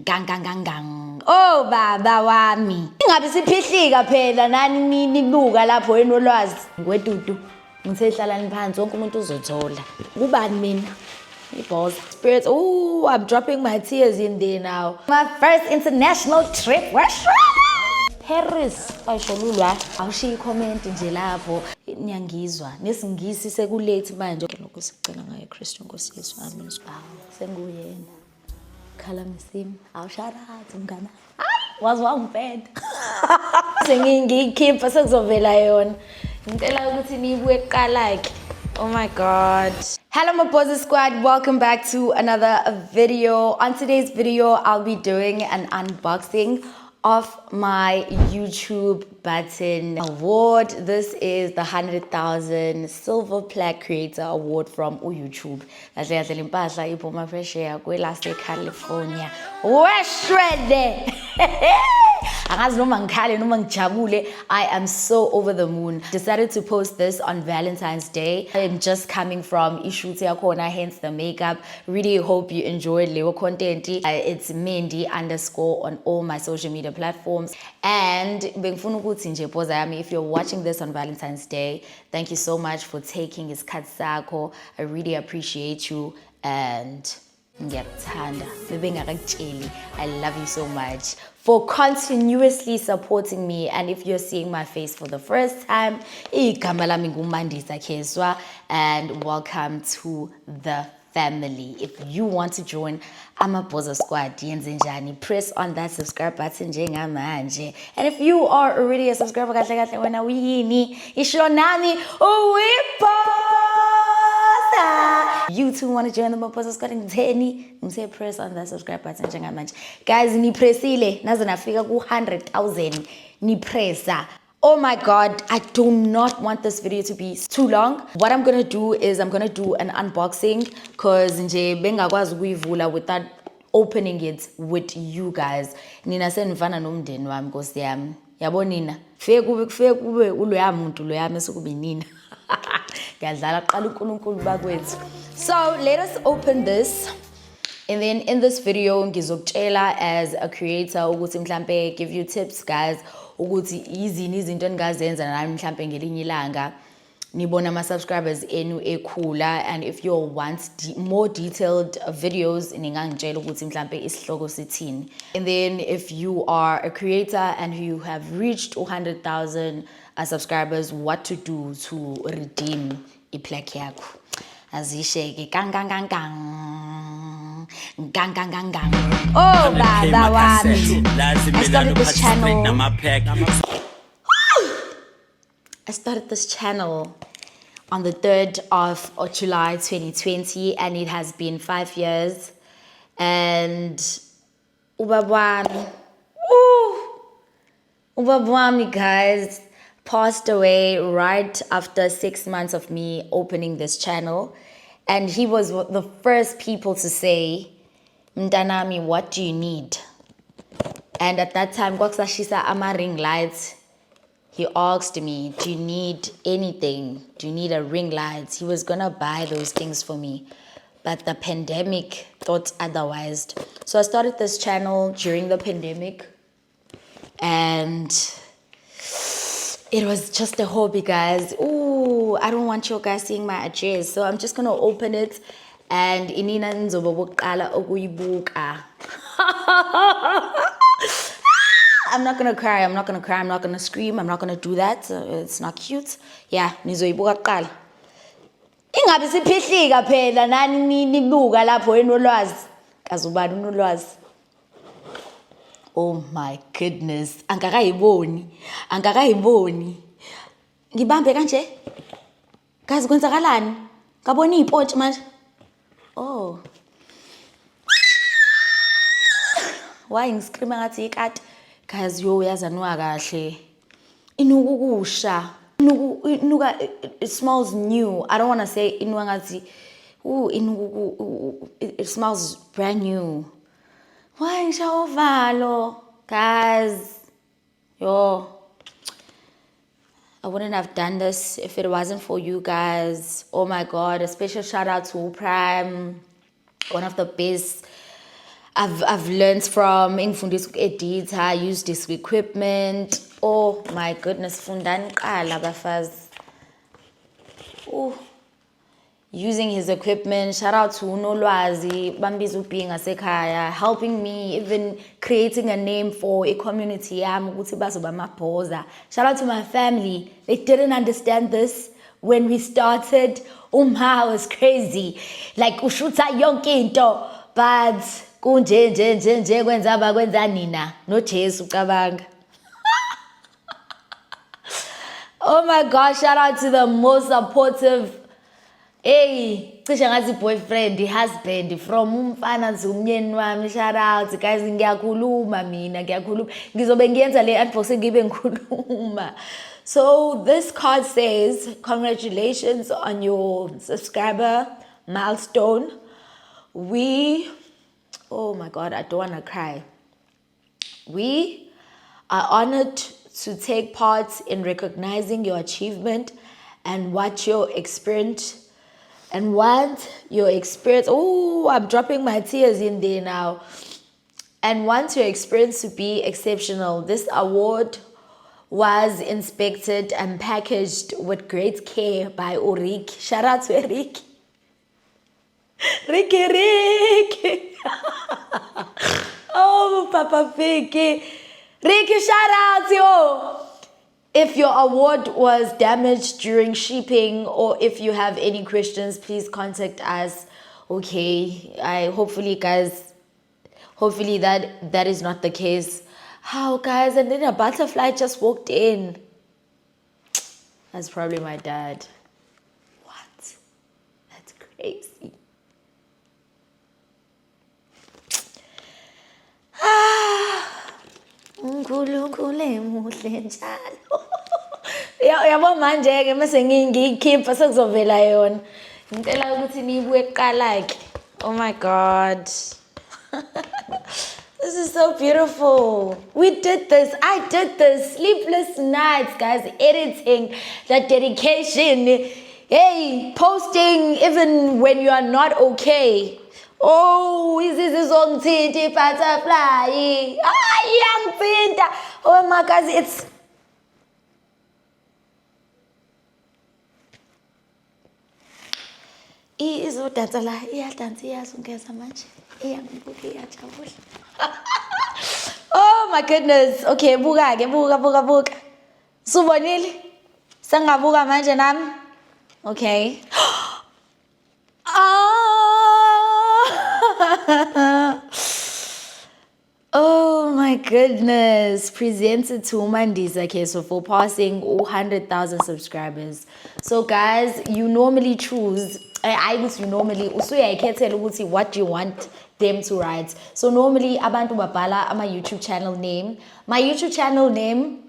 Gang. Oh baba wami. Ingabe siphihlika phela nani nibuka lapho enolwazi. Ngwedudu. Ngithehlalani phansi wonke umuntu uzothola. Kubani mina? Boss spirits. Oh, I'm dropping my tears in there now. My first international trip. Where's Paris? Ayisholulwa. Awushiya comment nje lapho. Niyangizwa. Nesingisi sekulate manje. Lokho sicela ngaye Kristu Nkosi Yesu. Amen. Senguyena. Khala msim. Awusharathi mngana. Wazi wangipenda. Sengiyikhipha sekuzovela yona. Ngicela ukuthi niyibuye kuqala ke. Oh my God. Hello Maposa Squad, welcome back to another video. On today's video, I'll be doing an unboxing of my YouTube button award. This is the 100,000 Silver Plaque Creator Award from YouTube. Kahle kahle impahla iphuma phesheya kwelase California. Weshwede. Angazi noma ngikhale noma ngijabule. I am so over the moon. Decided to post this on Valentine's Day. I am just coming from ishoot yakhona, hence the makeup. Really hope you enjoyed leyo content. It's Mindy_ on all my social media platforms. And bengifuna ukuthi nje Poza yami, if you're watching this on Valentine's Day, thank you so much for taking isikhathi sakho. I really appreciate you and ngiyakuthanda. I love you so much for continuously supporting me. And if you're seeing my face for the first time, igama lami nguMandisa Kheswa, and welcome to the family. If you want to join Maposa Squad, press on that subscribe button njengamanje. And if you are already a subscriber, wena uyini isho nami you too want to join the Maposa Squad ngitheni press on that subscribe button njengamanje. Guys, ni pressile naze nafika ku 100,000 ni pressa. Oh my God, I do not want this video to be too long. What I'm gonna do is I'm gonna do an unboxing because nje bengakwazi ukuyivula without opening it with you guys. Nina senifana nomndeni wami Nkosi yami. Yabo nina. Kufike kube uloya muntu loyami esukube nina. Ngiyadlala qala uNkulunkulu bakwethu. So, let us open this. And then in this video ngizokutshela as a creator ukuthi mhlambe give you tips guys ukuthi yizini izinto engazenza nami mhlambe ngelinye ilanga nibona ama subscribers enu ekhula. And if you want more detailed videos ningangitshela ukuthi mhlambe isihloko sithini. And then if you are a creator and you have reached 100,000 subscribers, what to do to redeem iplaque yakho. Azisheke gang. Oh baba wami. I started this channel on the 3rd of July 2020, and it has been 5 years. And ubaba wami guys passed away right after 6 months of me opening this channel. And he was the first people to say, Mntanami, what do you need? And at that time, kwakusashisa ama ring lights. He asked me, do you need anything? Do you need a ring light? He was gonna buy those things for me. But the pandemic thought otherwise. So I started this channel during the pandemic. And it was just a hobby, guys. Ooh, I don't want you guys seeing my address. So I'm just going to open it. And inina nzoba bokuqala ukuyibuka. I'm not going to cry. I'm not going to scream. I'm not going to do that. It's not cute. Yeah, nizoyibuka kuqala. Ingabe siphihlika phela nani nibuka lapho enolwazi. Kazubani unolwazi. Oh my goodness. Angakayiboni. Ngibambe kanje. Guys, kwenzakalani? Ngabona ipontshi manje. Oh. Why ngiscreama ngathi ikati? Guys, yo yazanwa kahle. Inukusha. Inuka, it smells new. I don't want to say inuka ngathi. It smells brand new. Why ngishaovalo? Guys, yo. I wouldn't have done this if it wasn't for you guys. Oh my God, a special shout out to Prime, one of the best I've learned from ngifundisa uku-edit, I use this equipment. Oh my goodness, fundani qala bafazi. Using his equipment. Shout out to Unolwazi, Bambizu being a sekaya, helping me, even creating a name for a community. Shout out to my family. They didn't understand this when we started. Was crazy. Like ushuta yonke into, but kunje nje kwenza nina. No chase ucabanga. Oh my gosh, shout out to the most supportive cishe ngathi boyfriend, husband from umfana umyeni wami. Shout out guys, ngiyakhuluma mina, ngizobe ngiyenza le unboxing ngibe ngikhuluma. So this card says congratulations on your subscriber milestone. Oh my god, I don't want to cry. We are honored to take part in recognizing your achievement and what your experience. Oh, I'm dropping my tears in there now. And want your experience to be exceptional. This award was inspected and packaged with great care by Ulrich. Shout out to Ulrich. Ricky. Oh, Papa Vicky. Ricky, shout out, yo. If your award was damaged during shipping or if you have any questions, please contact us. Okay, hopefully that is not the case. How, guys? And then a butterfly just walked in. That's probably my dad. What? That's crazy. uNkulunkulu muhle njalo. Yabo manje ke mase ngiyikhipha sekuzovela yona. Ngicela ukuthi niyibuye kuqala ke. Oh my god. This is so beautiful. We did this. I did this. Sleepless nights, guys. Editing, the dedication. Hey, posting even when you are not okay. Oh, is this song Titi Butterfly? Young Pinta. Oh my God, it's izodansa la, iyadansa iyazungeza manje. Iyangibukela iyajabula. Oh my goodness. Okay, buka. Subonile? Sangabuka manje nami? Okay. Oh my goodness. Presented to Mandisa Keso for passing 100,000 subscribers. So guys, you normally choose, what do you want them to write? So normally abantu babhala my YouTube channel name. My YouTube channel name,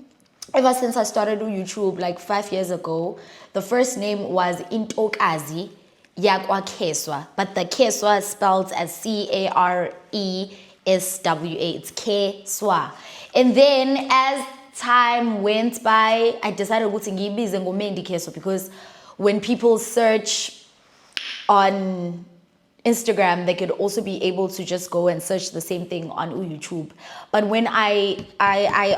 ever since I started on YouTube like 5 years ago, the first name was Intokazi Yakwa Keswa, but the Keswa is spelled as Careswa. It's Keswa. And then as time went by, I decided to ngiyibize ngoMendi Keswa because when people search on Instagram, they could also be able to just go and search the same thing on YouTube. But when I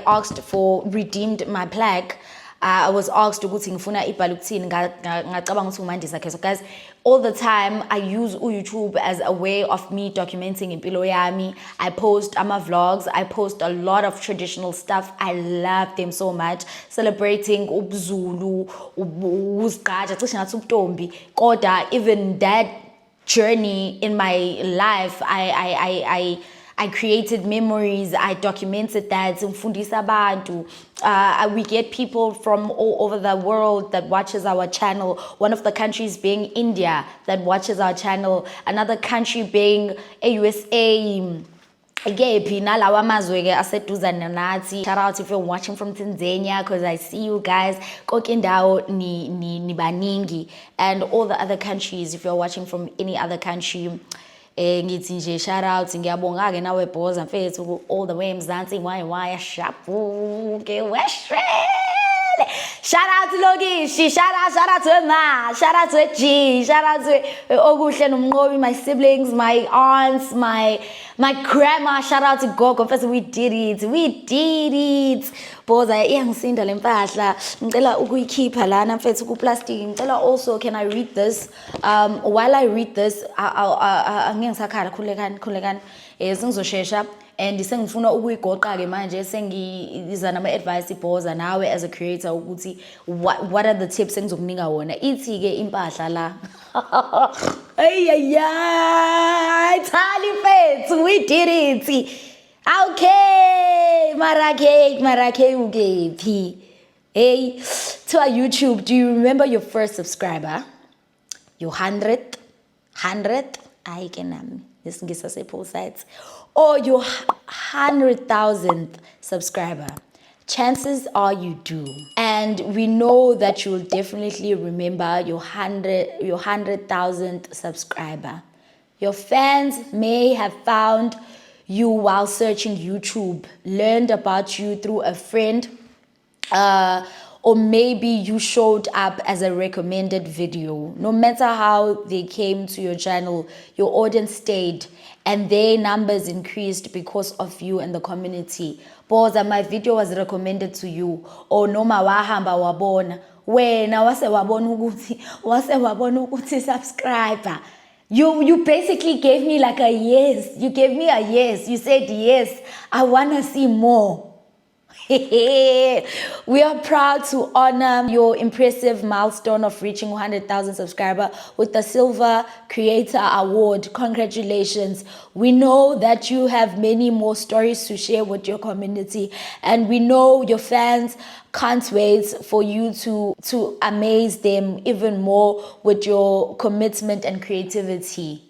asked for redeemed my plaque, I was asked ukuthi ngifuna ibhalwe ukuthini ngacabanga ukuthi uMandisa Keso. Guys, all the time I use YouTube as a way of me documenting impilo yami. I post vlogs, I post a lot of traditional stuff. I love them so much. Celebrating ubuZulu, uzigqaja, cishe ngathi ubuntombi. Kodwa even that journey in my life, I created memories, I documented that. We get people from all over the world that watches our channel. One of the countries being India that watches our channel. Another country being USA. Shout out if you're watching from Tanzania because I see you guys. And all the other countries, if you're watching from any other country. Ngithi nje shout out ngiyabonga ke nawe Bhoza mfethu all the way emzansi why shabuke weshwele. Shout out to Logishi, shout out to Emma, shout out to G, shout out to Okuhle noMnqobi, my siblings, my aunts, my My grandma, shout out to Gogo. First, we did it. Boza, iyangisinda le mpahla. Ngicela ukuyikhipha lana mfethu ku plastic. Ngicela also, can I read this? While I read this, angeke ngisakhala khulekani. Sengizoshesha and sengifuna ukuyigoqa ke manje sengiza nama advice Boza nawe as a creator ukuthi what are the tips engizokunika wona. Ithi ke impahla la. Ay, Tali fethu, we did it. Okay, Marake ugephi. Hey, to our YouTube, do you remember your first subscriber? Your 100th? I can this ngisa post sites. Or your 100,000th subscriber. Chances are you do. And we know that you'll definitely remember your 100,000th subscriber. Your fans may have found you while searching YouTube, learned about you through a friend, or maybe you showed up as a recommended video. No matter how they came to your channel, your audience stayed and their numbers increased because of you and the community. Boza, my video was recommended to you. Or noma wahamba wabona. Wena wase wabona ukuthi subscriber. You basically gave me like a yes. You gave me a yes. You said yes. I wanna see more. We are proud to honor your impressive milestone of reaching 100,000 subscribers with the Silver Creator Award. Congratulations. We know that you have many more stories to share with your community, and we know your fans can't wait for you to amaze them even more with your commitment and creativity.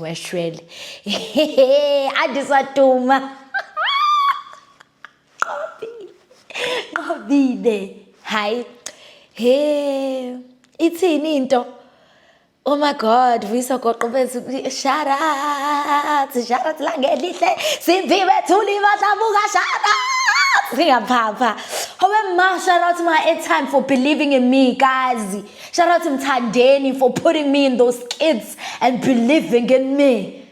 Westrel. Adisatuma. Hi. Hey. Ithini into. Oh my God, Visakoqobethu. Shout out la ngelihle. Simpiwe thuli batlabuka shout out. Singapapa. However, shout out to my airtime for believing in me, guys. Shout out to Mthandeni for putting me in those kids and believing in me.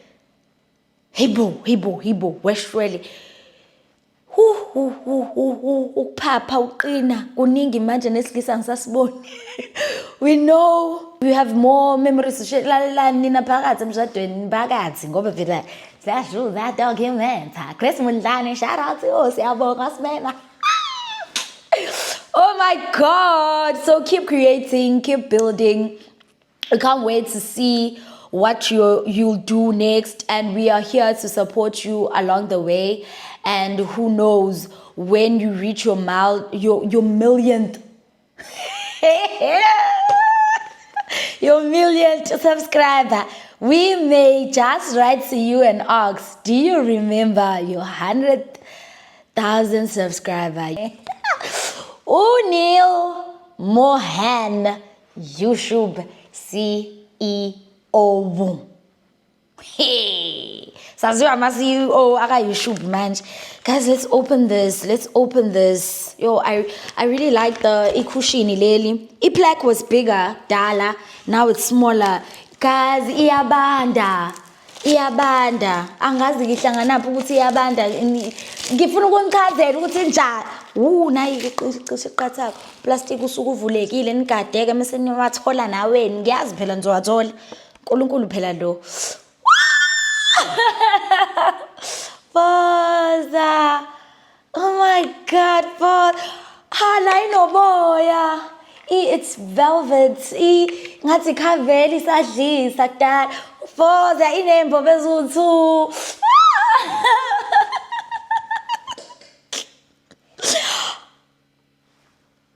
Hibo, Westrel. Ukupapa uqina kuningi manje nesilisa ngisasiboni. We know you have more memories to share nina phakathi emshadweni phakathi ngoba phela siyasho that document. Chris Mundlane, shout out to you, siyabonga simena. Oh my God, so keep creating, keep building. I can't wait to see what you'll do next, and we are here to support you along the way. And who knows, when you reach your millionth your millionth subscriber, we may just write to you and ask, do you remember your 100,000 subscriber? Neil Mohan, YouTube CEO. Hey, Saziwa ma CEO aka YouTube manje. Guys, let's open this. Yo, I really like the ikushini leli. Plaque was bigger, dala. Now it's smaller. Guys, iyabanda. Angazi ngihlanganaphi ukuthi iyabanda. Ngifuna ukunichazela ukuthi njani. Nayi qiqathako. Plastic usuku uvulekile nigadeke mase niwathola naweni. Ngiyazi phela nizowathola. uNkulunkulu phela lo. Boza. Oh my God, Boza. Hala inoboya. It's velvet. Ngathi khaveli sadlisa kudala. Boza inembo bezuthu.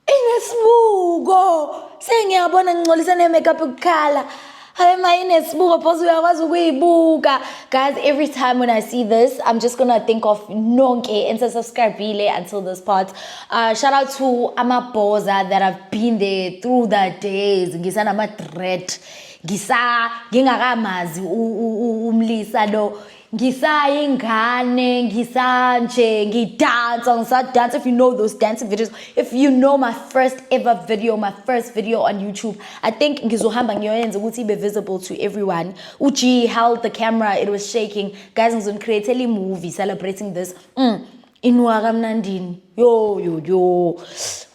Inesibuko. Sengiyabona ngingcolisa ne makeup ukukhala. Guys, every time when I see this, I'm just gonna think of Nonke and subscribe until this part. Shout out to Amaboza that have been there through the days. Ngisa nama threat. Ngisa ngingakamazi umlisa lo. ngisayingane ngisanje ngisadance. If you know those dancing videos, if you know my first ever video, my first video on YouTube, I think ngizohamba ngiyoyenza ukuthi ibe visible to everyone. Uchi held the camera, it was shaking. Guys, ngizocreate a movie celebrating this. Inwa kamnandini. Yo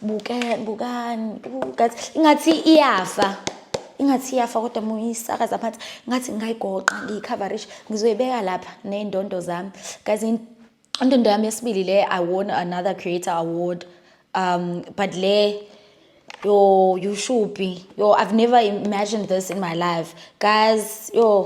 bukani guys, ingathi iyafa kodwa muyisakaza phansi ngathi ngayigoqa ngiyicoverage ngizoyibeka lapha nendondo zami. Guys, indondo yami yesibili le, I won another creator award, but le you should be. I've never imagined this in my life. Guys, yeah,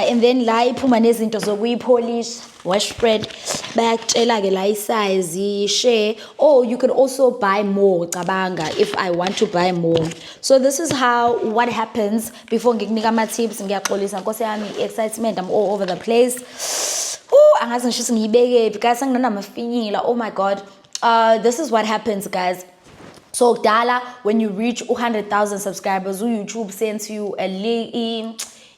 and then la iphuma nezinto zokuyipolish, wash spread, bayakutshela ke la isize, share. Oh, you could also buy more, cabanga, if I want to buy more. So this is what happens before ngikunika ama tips. Ngiyaxolisa Nkosi yami, excitement, I'm all over the place. Angazi ngisho ngiyibeke because anginamafinyila. Oh my god. This is what happens, guys. So Dala, when you reach 100,000 subscribers, YouTube sends you a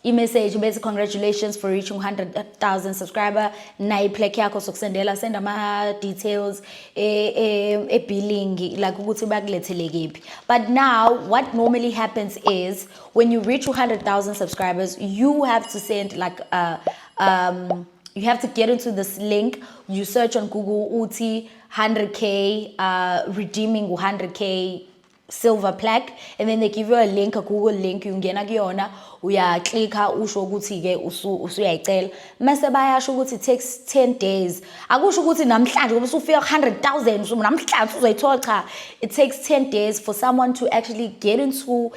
message, basically congratulations for reaching 100,000 subscriber. Na iplek yakho sokusendela, send ama details, billing, like ukuthi bakulethele kephi. But now what normally happens is when you reach 100,000 subscribers, you have to send like you have to get into this link. You search on Google uthi 100k redeeming 100k silver plaque, and then they give you a link, a Google link. Ungena kuyona uyaclicka usho ukuthi ke usuyayicela mase bayasho ukuthi it takes 10 days. Akusho ukuthi namhlanje ngoba usufika 100,000 namhlanje uzoyithola, cha. It takes 10 days for someone to actually get into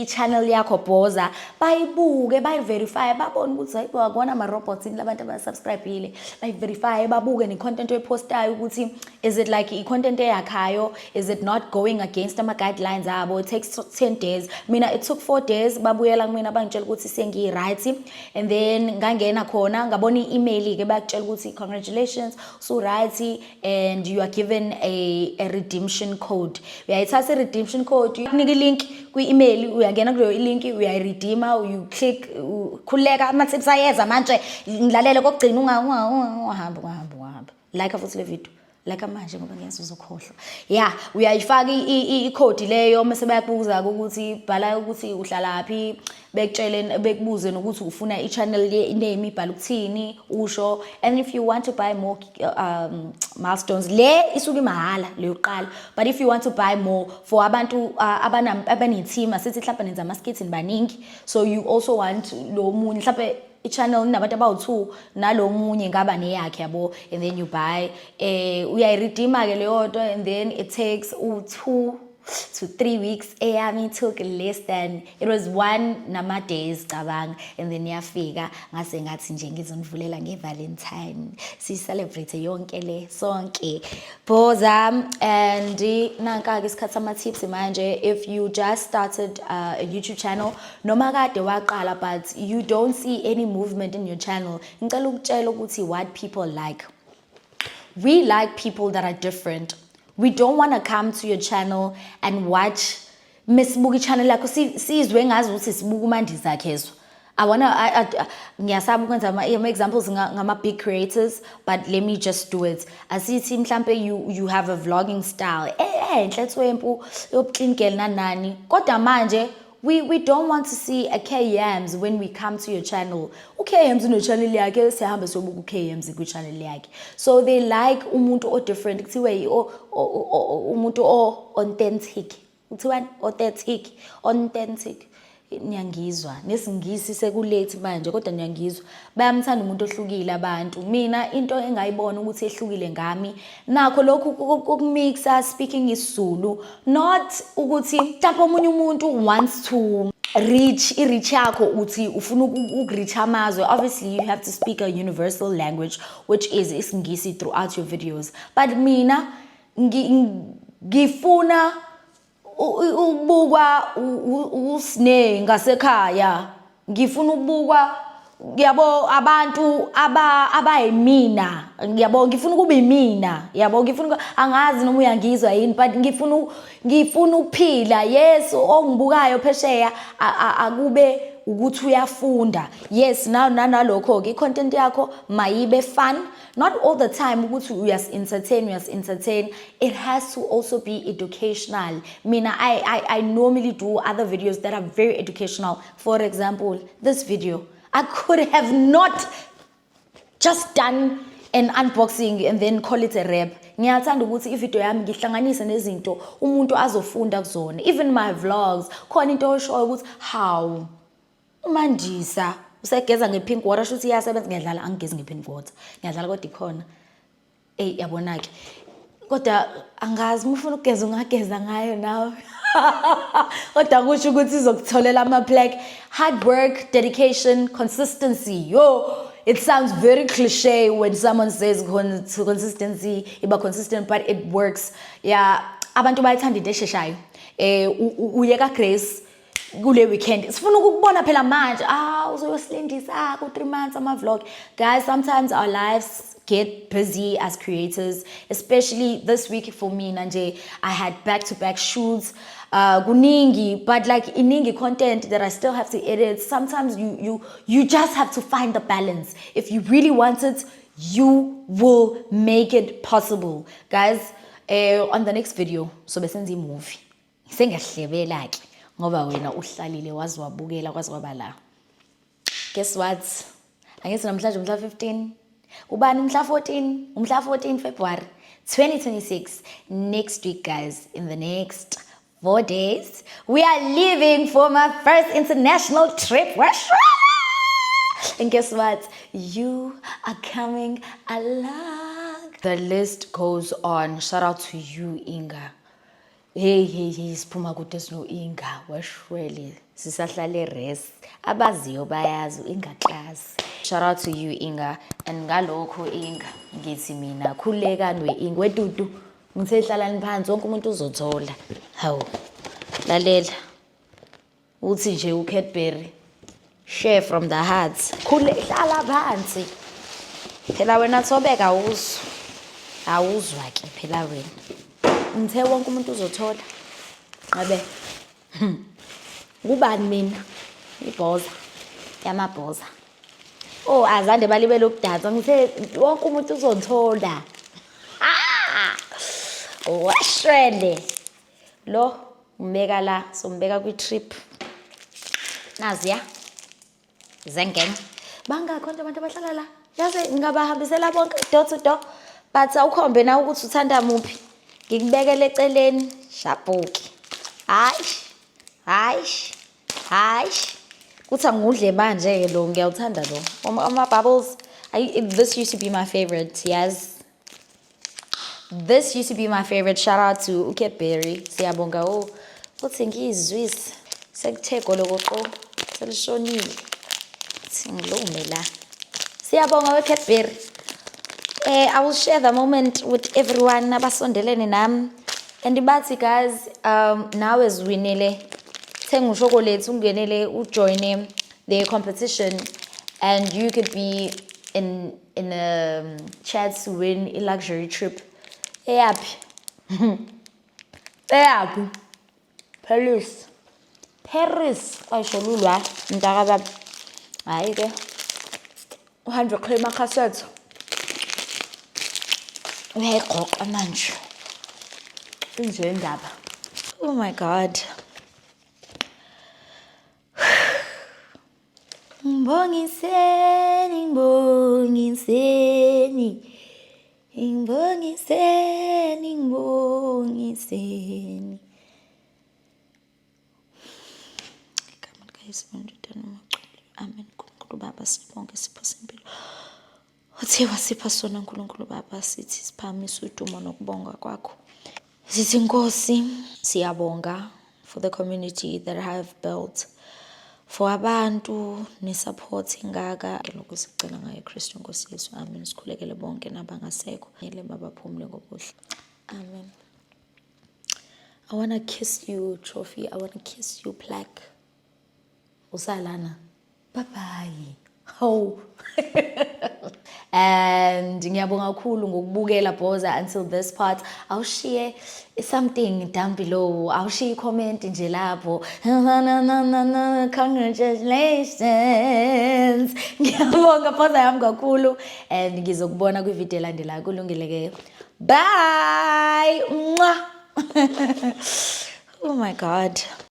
channel yakho Boza, bayibuke, bayiverify, babone ukuthi hayibo akona ama robots labantu abasubscribeile, bayiverify, babuke ne content oyipostayo ukuthi is it like I content eyakhayo, is it not going against ama guidelines abo. It takes 10 days. Mina it took 4 days. Babuyela kumina bangitshela ukuthi sengi right, and then ngangena khona ngabona i-email ke bakutshela ukuthi congratulations, so right, and you are given a redemption code. Uyayithatha redemption code, unika link kwi-email, uyangena kuleyo link, uyayiredeema, you click, khuleka ama tips ayeza manje ngilalele kokugcina ungahamba like futhi le video like manje ngoba ngiyazi uzokhohlwa. Yeah, uyayifaka i-code leyo mase bayakubuza ukuthi bhala ukuthi uhlalaphi, bekutshele bekubuze nokuthi ufuna i-channel name ibhala ukuthini usho, and if you want to buy more milestones le isuka imahala leyo qala, but if you want to buy more for abantu abaneteam asithi mhlawumbe nenza ama-skits baningi, so you also want lo munye mhlawumbe i-channel inabantu abawu2 nalo munye ngaba neyakhe yabo, and then you buy uyayiredeema ke leyo nto, and then it takes 2 to 3 weeks. Eyami took less than, it was 1 nama days cabanga, and then yafika ngase ngathi nje ngizonivulela ngeValentine si celebrate yonke le sonke Boza. And nanka ke isikhathi sama tips manje, if you just started a YouTube channel noma kade waqala but you don't see any movement in your channel, ngicela ukutshela ukuthi what people like. We like people that are different. We don't want to come to your channel and watch mesibuka channel yakho sizwe ngazi ukuthi sibuka uMandiza khezo. Ngiyasaba ukwenza ama examples ngama big creators, but let me just do it. Asithi mhlambe you have a vlogging style enhle etswempu yobuclean girl nanani, kodwa manje we don't want to see a KMs when we come to your channel. UKMs no channel yakhe sihamba sobuka uKMs ku channel yakhe, so they like umuntu o different, kuthiwe umuntu authentic, kuthiwa authentic. Niyangizwa nesingisi sekulate manje kodwa niyangizwa, bayamthanda umuntu ohlukile abantu. Mina into engayibona ukuthi ehlukile ngami nakho lokhu ukumixa speaking isiZulu, not ukuthi mhlawumbe omunye umuntu wants to reach yakho uthi ufuna ukureach amazwe. Obviously you have to speak a universal language which is isingisi throughout your videos, but mina ngifuna ubukwa usine ngasekhaya, ngifuna ukubukwa yabo abantu abayimina, yabo ngifuna kube yimina, yabo ngifuna angazi noma uyangizwa yini, but ngifuna ukuphila. Yes, ongibukayo phesheya akube ukuthi uyafunda. Yes, nanalokho ke content yakho mayibe fun, not all the time ukuthi entertain. It has to also be educational. Mina I normally do other videos that are very educational. For example, this video, I could have not just done an unboxing and then call it a wrap. Ngiyathanda ukuthi ivideo yami ngihlanganise nezinto umuntu azofunda kuzona. Even my vlogs, khona into oshoyo ukuthi how uMandisa usegeza ngepink water shothi iyasebenza. Ngiyadlala angigezi ngepink water. Ngiyadlala kodwa ikhona. Yabona ke. Kodwa angazi mufuna ukugeza ungageza ngayo nawe. Kodwa kusho ukuthi izokutholela ama plaque. Hard work, dedication, consistency. Yo, it sounds very cliche when someone says consistency, iba consistent, but it works. Yeah, abantu bayithanda into esheshayo. Uyeka Grace kule weekend. Sifuna ukubona phela manje. Uzoyosilindisa ku 3 months ama vlog. Guys, sometimes our lives get busy as creators, especially this week for me nanje. I had back-to-back shoots. Kuningi, but like iningi content that I still have to edit. Sometimes you just have to find the balance. If you really want it, you will make it possible. Guys, on the next video so besenza movie. Sengahlebela ke ngoba wena uhlalile wazi wabukela kwazi kwaba la. Guess what? Angithi namhlanje umhla 15. Ubani umhla 14? Umhla 14 February 2026. Next week, guys, in the next 4 days, we are leaving for my first international trip. And guess what? You are coming along. The list goes on. Shout out to you, Inga. Hey, siphuma kude sino Inga. Weshwele. Sisahlale res. Abaziyo bayazi Inga class. Shout out to you, Inga. And ngalokho Inga, ngithi mina khuleka Inga wedudu. Ngithe hlalani phansi wonke umuntu uzothola. Hawu. Lalela. Uthi nje uCadbury. Share from the heart. Khule hlala phansi. Phela wena thobeka awuzwa. Awuzwa ke phela wena. Ngithe wonke umuntu uzothola. Ngabe. Kubani mina? Ibhoza. Yamabhoza. Oh, azande balibele ukudansa. Ngithe wonke umuntu uzothola. Washwele. Lo umbeka la, sombeka kwi trip. Naziya. Zengeng. Bangakhona abantu abahlala la. Yazi ngingabahambisela bonke door to door. But awukhombe na ukuthi uthanda muphi. Ngikubekele eceleni, shapuki. Hayi. Kuthi angudle manje ke lo ngiyawuthanda lo. Ama bubbles. This used to be my favorite. Yes. This used to be my favorite. Shout out to uCadbury. Siyabonga uthi ngizwisa. Sekuthe golokoqo. Selishonile. Singilome la. Siyabonga uCadbury. I will share the moment with everyone abasondelene nami. And bathi guys, now as winele thenga uchocolate ungenele ujoin the competition and you could be in a chance to win a luxury trip. Eyaphi? Paris. Ayisholulwa mntaka baba. Hayi ke. 100 claim cassette. Uyayiqoqa manje. Inje indaba. Oh my God. Ngibongiseni. Igama likaYesu indodana uMaculi. Amen. Nkulunkulu Baba sibonke sipho sempilo. Uthe wasipha sona Nkulunkulu Baba sithi siphakamisa udumo nokubonga kwakho. Sithi Nkosi siyabonga for the community that I have built. For abantu ni-support ingaka lokusicela ngayo Kristu Nkosi Yesu. Amen. Sikhulekele bonke nabangasekho. Ngele babaphumule ngobuhle. Amen. I want to kiss you, Trophy. I want to kiss you, Plaque. Usalana. Bye-bye. Oh. and ngiyabonga kakhulu ngokubukela Boza until this part. Awushiye something down below, awushiye comment nje lapho. Congratulations. Ngiyabonga Boza yami kakhulu, and ngizokubona kwivideo elandelayo. Kulungile ke. Bye. Mwah. Oh my God.